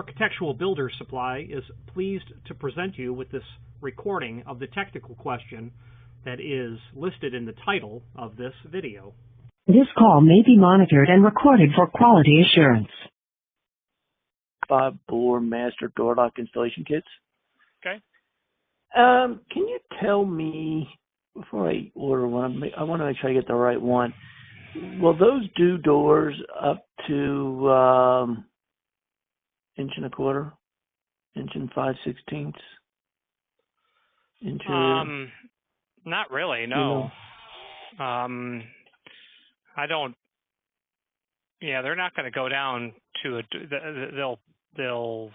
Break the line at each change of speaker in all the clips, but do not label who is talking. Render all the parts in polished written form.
Architectural Builders Supply is pleased to present you with this recording of the technical question that is listed in the title of this video.
This call may be monitored and recorded for quality assurance.
5-bore master door lock installation kits.
Okay.
Can you tell me, before I order one, I want to make sure I get the right one. Will those do doors up to inch and a quarter, inch and 5/16?
Not really, no. I don't. Yeah, they're not going to go down to a. They'll.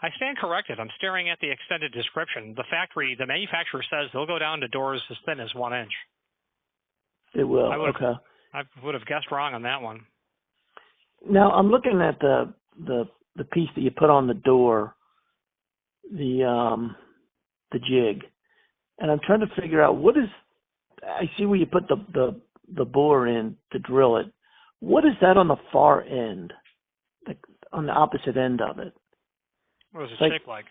I stand corrected. I'm staring at the extended description. The manufacturer says they'll go down to doors as thin as 1 inch.
It will.
I would have guessed wrong on that one.
Now I'm looking at the piece that you put on the door, the jig, and I'm trying to figure out what is. I see where you put the bore in to drill it. What is that on the far end, like on the opposite end of it?
What does it shape like?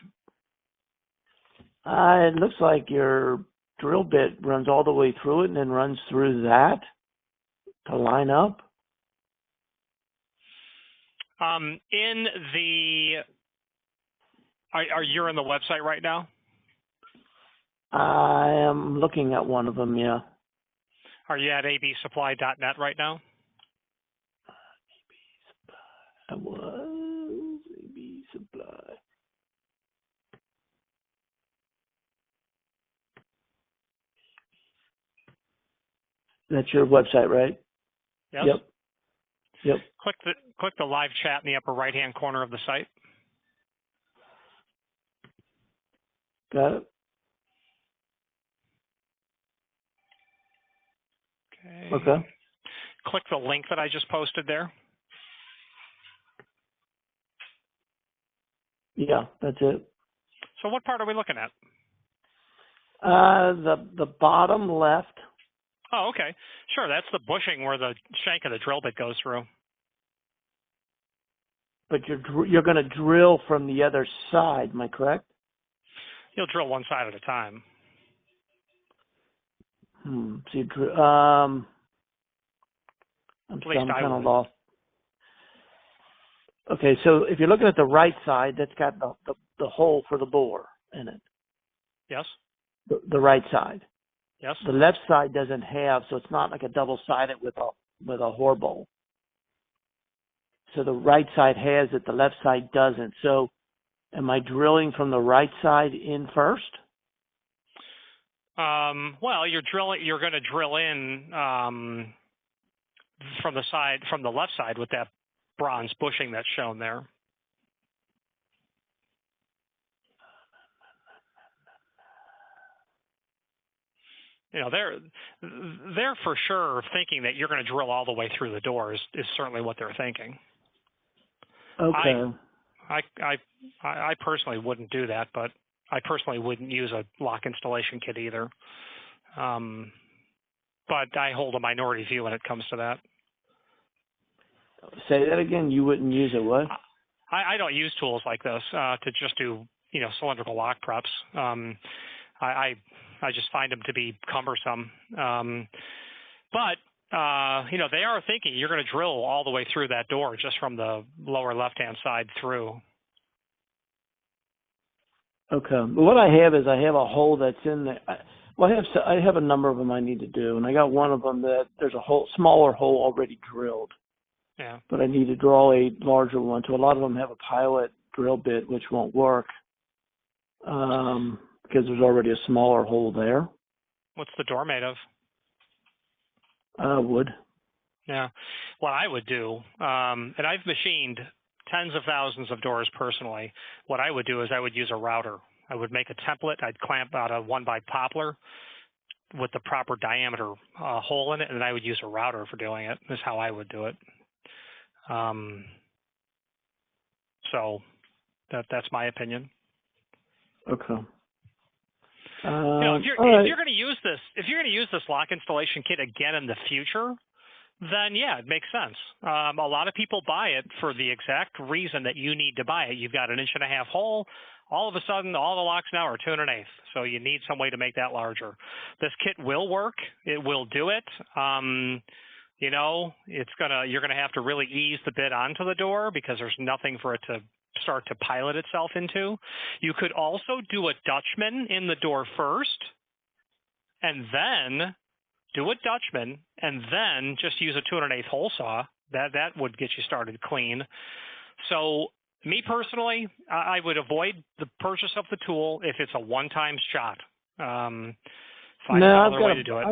It looks like your drill bit runs all the way through it and then runs through that to line up.
Are you on the website right now?
I am looking at one of them, yeah.
Are you at absupply.net right now?
I was AB Supply. That's your website, right?
Yes.
Yep.
Click the live chat in the upper right-hand corner of the site.
Got it. Okay.
Click the link that I just posted there.
Yeah, that's it.
So what part are we looking at?
The bottom left.
Oh, okay. Sure, that's the bushing where the shank of the drill bit goes through.
But you're going to drill from the other side, am I correct?
You'll drill one side at a time.
So you I'm kind of lost. Okay, so if you're looking at the right side, that's got the hole for the bore in it.
Yes.
The right side.
Yes.
The left side doesn't have, so it's not like a double-sided with a hole bowl. So the right side has it, the left side doesn't. So am I drilling from the right side in first?
Well, you're going to drill in from the left side with that bronze bushing that's shown there. You know, they're for sure thinking that you're going to drill all the way through the door is certainly what they're thinking.
Okay.
I personally wouldn't do that, but I personally wouldn't use a lock installation kit either. But I hold a minority view when it comes to that.
Say that again. You wouldn't use it what?
I don't use tools like this to just do cylindrical lock preps. I just find them to be cumbersome. But they are thinking you're going to drill all the way through that door just from the lower left-hand side through.
Okay. But what I have is I have a hole that's in there. I have a number of them I need to do, and I got one of them that there's a smaller hole already drilled.
Yeah.
But I need to draw a larger one. So a lot of them have a pilot drill bit, which won't work because there's already a smaller hole there.
What's the door made of?
Wood.
Yeah. What I would do, and I've machined tens of thousands of doors personally. What I would do is I would use a router. I would make a template. I'd clamp out a 1x poplar with the proper diameter hole in it, and I would use a router for doing it. That's how I would do it. So that's my opinion.
Okay.
If you're going to use this lock installation kit again in the future, then yeah, it makes sense. A lot of people buy it for the exact reason that you need to buy it. You've got an 1.5 inch hole. All of a sudden, all the locks now are 2 1/8, so you need some way to make that larger. This kit will work. It will do it. You know, you're gonna have to really ease the bit onto the door because there's nothing for it to start to pilot itself into. You could also do a Dutchman in the door first, and then do a Dutchman, and then just use a 2 1/8 hole saw. That would get you started clean. So me personally, I would avoid the purchase of the tool if it's a one-time shot. Find another way to do it.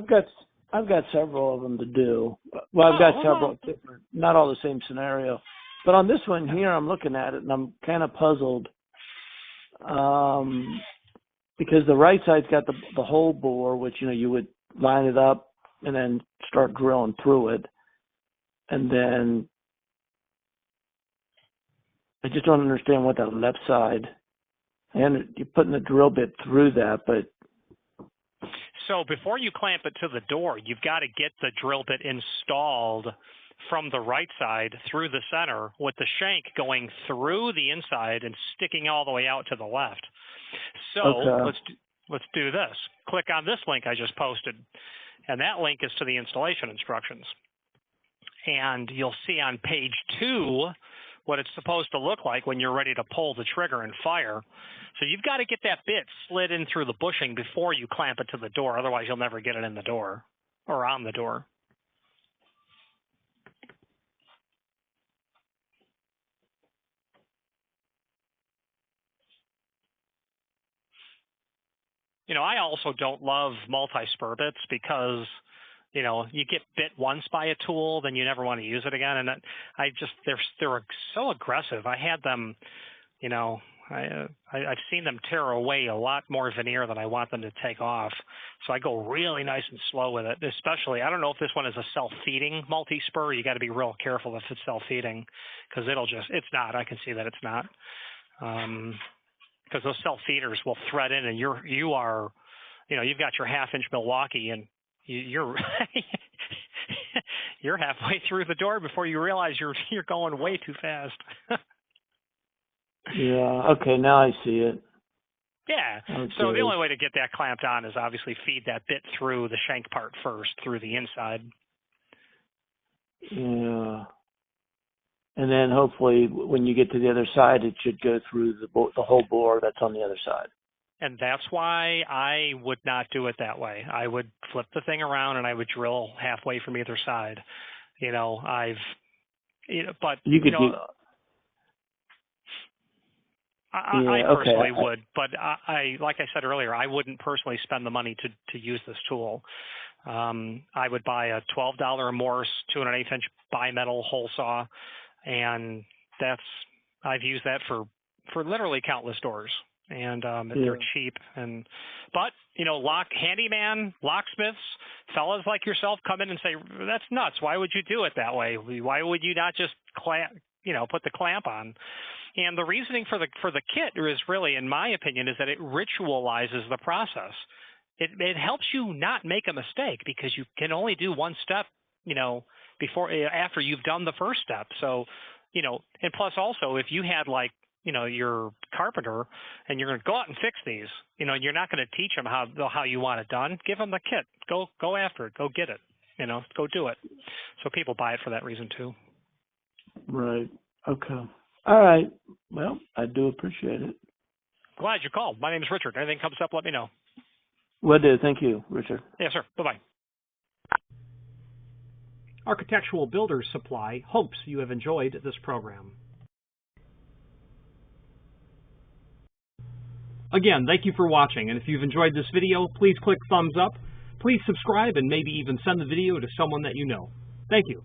I've got several of them to do. Well, I've got several different, not all the same scenario. But on this one here, I'm looking at it and I'm kind of puzzled because the right side's got the hole bore, which you would line it up and then start drilling through it, and then I just don't understand what that left side. And you're putting the drill bit through that, but
so before you clamp it to the door, you've got to get the drill bit installed from the right side through the center with the shank going through the inside and sticking all the way out to the left. So let's do this. Click on this link I just posted, and that link is to the installation instructions. And you'll see on page 2 what it's supposed to look like when you're ready to pull the trigger and fire. So you've got to get that bit slid in through the bushing before you clamp it to the door. Otherwise, you'll never get it in the door or on the door. I also don't love multi-spur bits because, you get bit once by a tool, then you never want to use it again. And they're so aggressive. I had them, I've seen them tear away a lot more veneer than I want them to take off. So I go really nice and slow with it, especially, I don't know if this one is a self-feeding multi-spur. You got to be real careful if it's self-feeding because it's not. I can see that it's not. Because those self-feeders will thread in and you've got your 1/2 inch Milwaukee and you're you're halfway through the door before you realize you're going way too fast.
Yeah. Okay. Now I see it.
Yeah. Okay. So the only way to get that clamped on is obviously feed that bit through the shank part first, through the inside.
Yeah. And then hopefully when you get to the other side, it should go through the whole bore that's on the other side.
And that's why I would not do it that way. I would flip the thing around and I would drill halfway from either side. I personally would, but I like I said earlier, I wouldn't personally spend the money to use this tool. I would buy a $12 Morse 2 1/8 inch bimetal hole saw, and I've used that for literally countless doors. And they're cheap, but handyman, locksmiths, fellas like yourself come in and say, that's nuts. Why would you do it that way? Why would you not just put the clamp on? And the reasoning for the kit is really, in my opinion, is that it ritualizes the process. It helps you not make a mistake because you can only do one step, after you've done the first step. So, and plus also if you had your carpenter and you're going to go out and fix these, and you're not going to teach them how you want it done, give them the kit. Go after it. Go get it. Go do it. So people buy it for that reason too.
Right. Okay. All right. Well, I do appreciate it.
Glad you called. My name is Richard. Anything comes up, let me know.
Will do. Thank you, Richard.
Yes, sir. Bye-bye. Architectural Builders Supply hopes you have enjoyed this program. Again, thank you for watching, and if you've enjoyed this video, please click thumbs up, please subscribe, and maybe even send the video to someone that you know. Thank you.